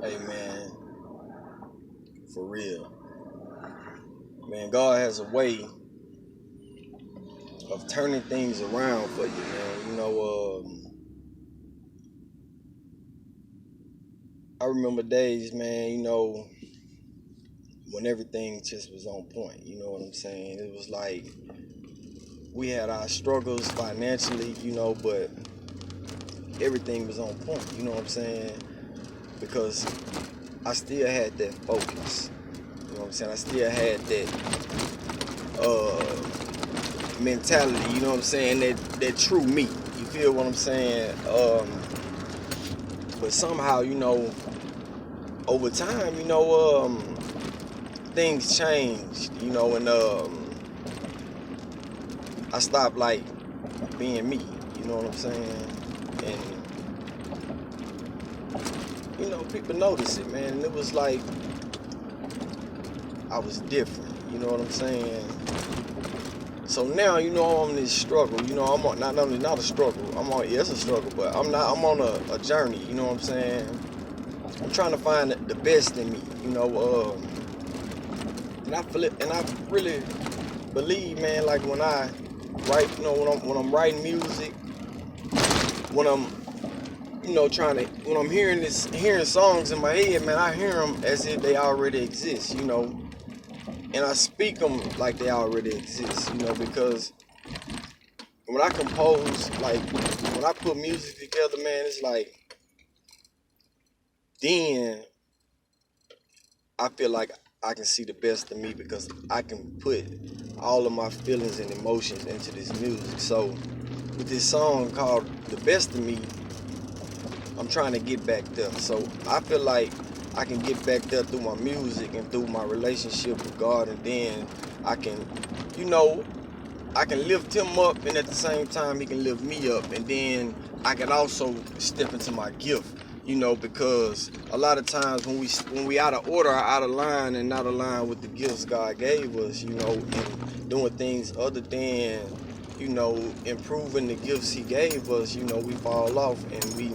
Hey man, for real. Man, God has a way of turning things around for you, man. I remember days, man, when everything just was on point. You know what I'm saying? It was like we had our struggles financially, but everything was on point. You know what I'm saying? Because I still had that focus. You know what I'm saying? I still had that mentality, you know what I'm saying? That true me. You feel what I'm saying? But somehow, over time, things changed, and I stopped like being me, you know what I'm saying? And people noticed it, man. And it was like I was different, you know what I'm saying? So now, I'm on this struggle. I'm on not only not a struggle. It's a struggle, but I'm on a journey. You know what I'm saying? I'm trying to find the best in me. And I feel it, and I really believe, man. Like when I write, when I'm writing music, when I'm trying to when I'm hearing songs in my head, man, I hear them as if they already exist. And I speak them like they already exist. Because when I compose, like when I put music together, man, it's like then I feel like I can see the best of me because I can put all of my feelings and emotions into this music. So with this song called "The Best of Me," I'm trying to get back there. So I feel like I can get back there through my music and through my relationship with God, and then I can, you know, I can lift him up, and at the same time, he can lift me up. And then I can also step into my gift, because a lot of times when we out of order, or out of line, and not aligned with the gifts God gave us, and doing things other than, improving the gifts He gave us, we fall off and we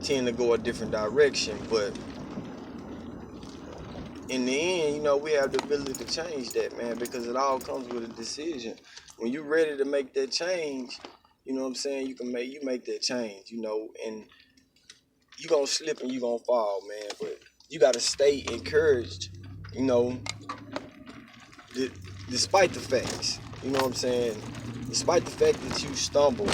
tend to go a different direction. But in the end, we have the ability to change that, man, because it all comes with a decision. When you're ready to make that change, you know what I'm saying, you make that change, and you're gonna slip and you're gonna fall, man. But you gotta stay encouraged, you know, d- despite the facts. You know what I'm saying? Despite the fact that you stumble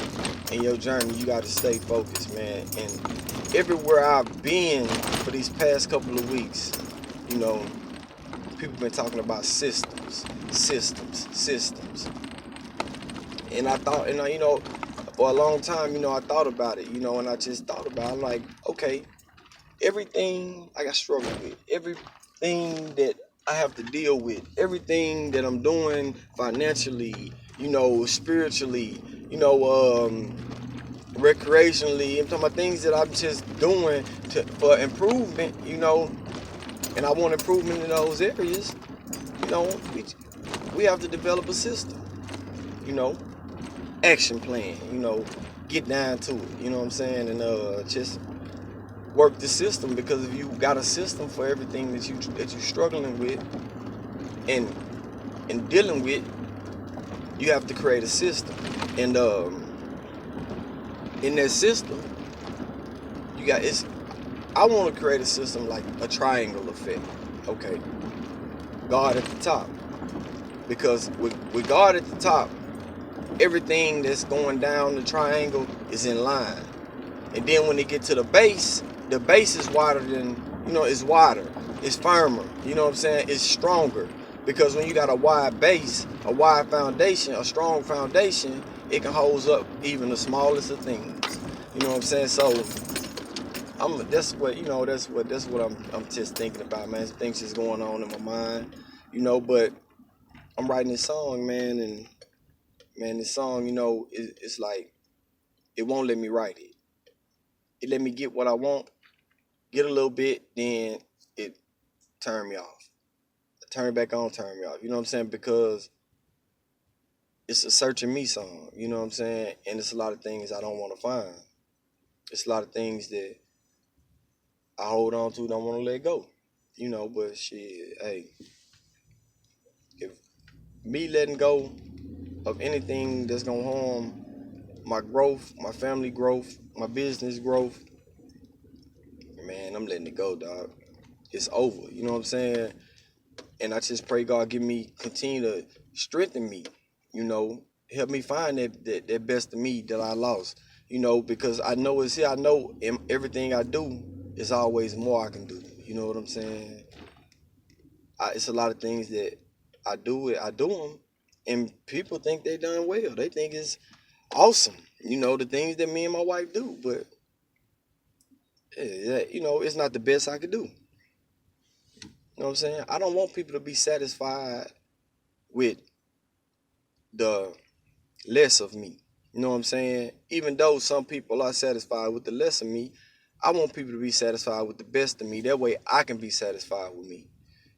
in your journey, you gotta stay focused, man. And everywhere I've been for these past couple of weeks, you know, people been talking about systems, systems, systems. And I thought, and for a long time, I thought about it, and I just thought about it. I'm like, okay, everything I got struggled with, everything that I have to deal with, everything that I'm doing financially, spiritually, recreationally. I'm talking about things that I'm just doing for improvement, and I want improvement in those areas. You know, we, we have to develop a system, you know, action plan, get down to it, you know what I'm saying, and just work the system. Because if you got a system for everything that you're struggling with and dealing with, you have to create a system. And in that system, you got it's. I want to create a system like a triangle effect. Okay, God at the top, because with God at the top, everything that's going down the triangle is in line. And then when they get to the base is wider than, it's wider, it's firmer, you know what I'm saying? It's stronger. Because when you got a wide base, a wide foundation, a strong foundation, it can hold up even the smallest of things. You know what I'm saying? So that's what I'm just thinking about, man. Things just going on in my mind, but I'm writing this song, man, and man, this song, it's like it won't let me write it. It let me get what I want, get a little bit, then it turn me off. Turn it back on, turn me off. You know what I'm saying? Because it's a searching me song. You know what I'm saying? And it's a lot of things I don't want to find. It's a lot of things that I hold on to, don't want to let go. But shit, hey, if me letting go of anything that's gonna harm my growth, my family growth, my business growth, man, I'm letting it go, dog. It's over. You know what I'm saying? And I just pray God continue to strengthen me. Help me find that best of me that I lost. Because I know it's here. I know in everything I do, it's always more I can do. You know what I'm saying? It's a lot of things that I do them, and people think they done well. They think it's awesome. The things that me and my wife do, but it's not the best I could do. You know what I'm saying? I don't want people to be satisfied with the less of me. You know what I'm saying? Even though some people are satisfied with the less of me, I want people to be satisfied with the best of me. That way I can be satisfied with me.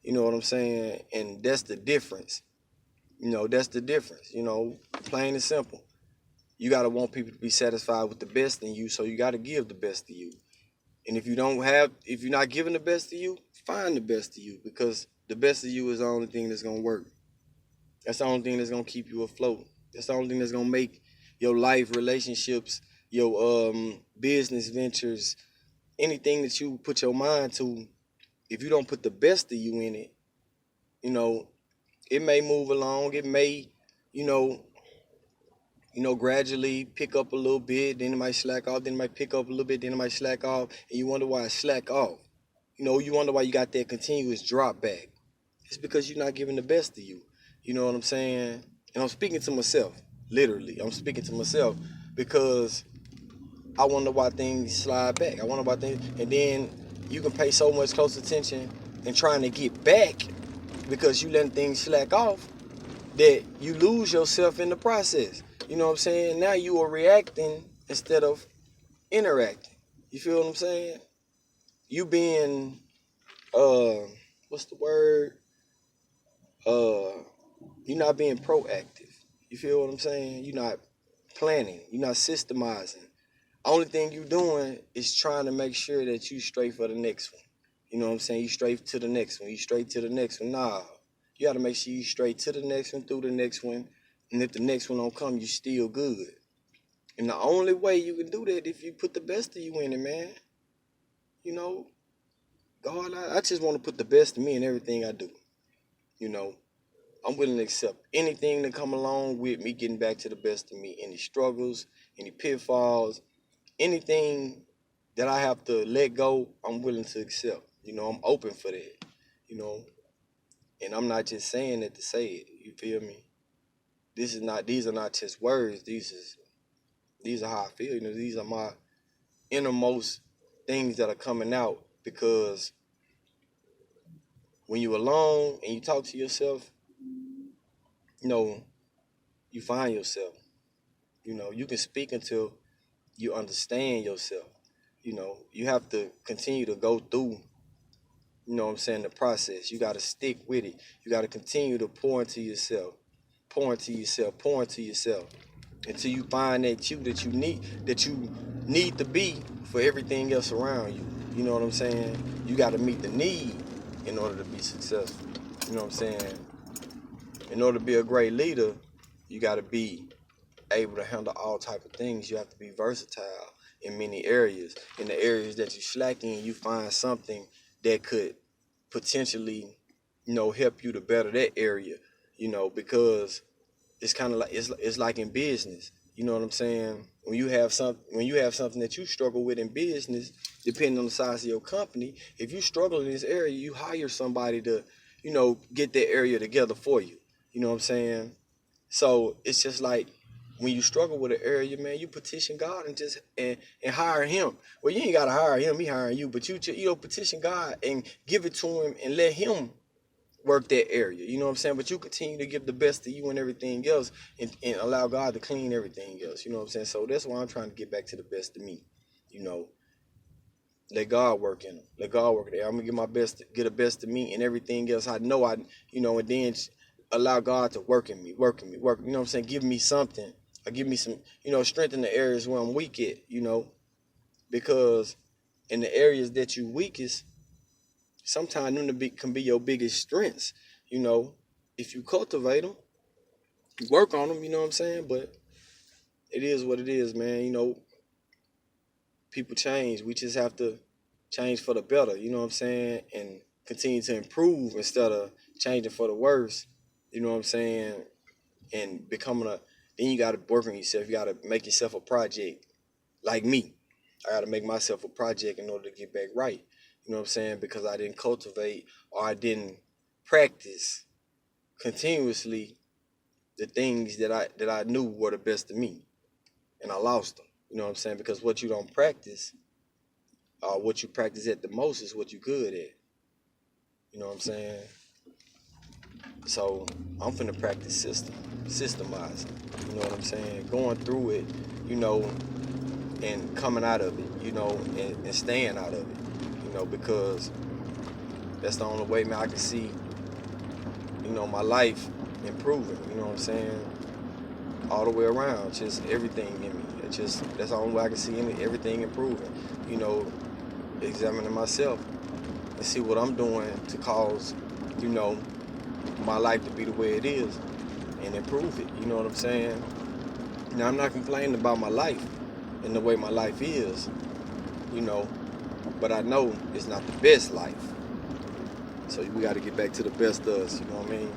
You know what I'm saying? And that's the difference. That's the difference. Plain and simple. You got to want people to be satisfied with the best in you, so you got to give the best of you. And if you're not giving the best of you, find the best of you, because the best of you is the only thing that's going to work. That's the only thing that's going to keep you afloat. That's the only thing that's going to make your life, relationships, your business ventures, anything that you put your mind to, if you don't put the best of you in it, it may move along. It may, you know, gradually pick up a little bit, then it might slack off, then it might pick up a little bit, then it might slack off, and you wonder why it slack off. You wonder why you got that continuous drop back. It's because you're not giving the best of you. You know what I'm saying? And I'm speaking to myself, literally. I'm speaking to myself because I wonder why things slide back. I wonder why things, and then you can pay so much close attention and trying to get back because you letting things slack off that you lose yourself in the process. You know what I'm saying? Now you are reacting instead of interacting. You feel what I'm saying? You being, what's the word? You're not being proactive. You feel what I'm saying? You're not planning. You're not systemizing. Only thing you doing is trying to make sure that you straight for the next one. You know what I'm saying? You straight to the next one. You straight to the next one. Nah. You got to make sure you straight to the next one, through the next one. And if the next one don't come, you still good. And the only way you can do that if you put the best of you in it, man. God, I just want to put the best of me in everything I do. I'm willing to accept anything that come along with me getting back to the best of me. Any struggles, any pitfalls, anything that I have to let go, I'm willing to accept. I'm open for that. And I'm not just saying it to say it. You feel me? These are not just words. These are how I feel. These are my innermost things that are coming out, because when you're alone and you talk to yourself, you find yourself. You can speak until you understand yourself. You have to continue to go through, the process. You got to stick with it. You got to continue to pour into yourself, until you find that you need to be for everything else around you. You know what I'm saying? You got to meet the need in order to be successful. You know what I'm saying? In order to be a great leader, you got to be able to handle all type of things. You have to be versatile in many areas. In the areas that you slack in, you find something that could potentially, help you to better that area. Because it's kind of like it's like in business. You know what I'm saying? When you have something that you struggle with in business, depending on the size of your company, if you struggle in this area, you hire somebody to, get that area together for you. You know what I'm saying? So it's just like when you struggle with an area, man, you petition God and hire him. Well, you ain't gotta hire him; he hiring you. But you petition God and give it to him and let him work that area. You know what I'm saying? But you continue to give the best to you and everything else, and allow God to clean everything else. You know what I'm saying? So that's why I'm trying to get back to the best of me. Let God work in them. Let God work there. I'm gonna get my best, get the best of me and everything else. I know and then allow God to work in me. You know what I'm saying? Give me something. Or give me some, strength in the areas where I'm weak at. Because in the areas that you weakest, sometimes them can be your biggest strengths. You know, if you cultivate them, you work on them. You know what I'm saying? But it is what it is, man. You know, people change. We just have to change for the better. You know what I'm saying? And continue to improve instead of changing for the worse. You know what I'm saying? And becoming a, then you got to work on yourself. You got to make yourself a project. Like me, I got to make myself a project in order to get back right. You know what I'm saying? Because I didn't cultivate or I didn't practice continuously the things that I knew were the best of me, and I lost them. You know what I'm saying? Because what you don't practice, what you practice at the most, is what you good at. You know what I'm saying? So I'm finna practice systemizing. You know what I'm saying? Going through it, you know, and coming out of it, you know, and staying out of it, you know, because that's the only way, man, I can see, you know, my life improving. You know what I'm saying? All the way around, just everything in me. That's the only way I can see everything improving. You know, examining myself and see what I'm doing to cause, you know, my life to be the way it is and improve it. You know what I'm saying? Now, I'm not complaining about my life and the way my life is, you know, but I know it's not the best life. So we got to get back to the best of us, you know what I mean?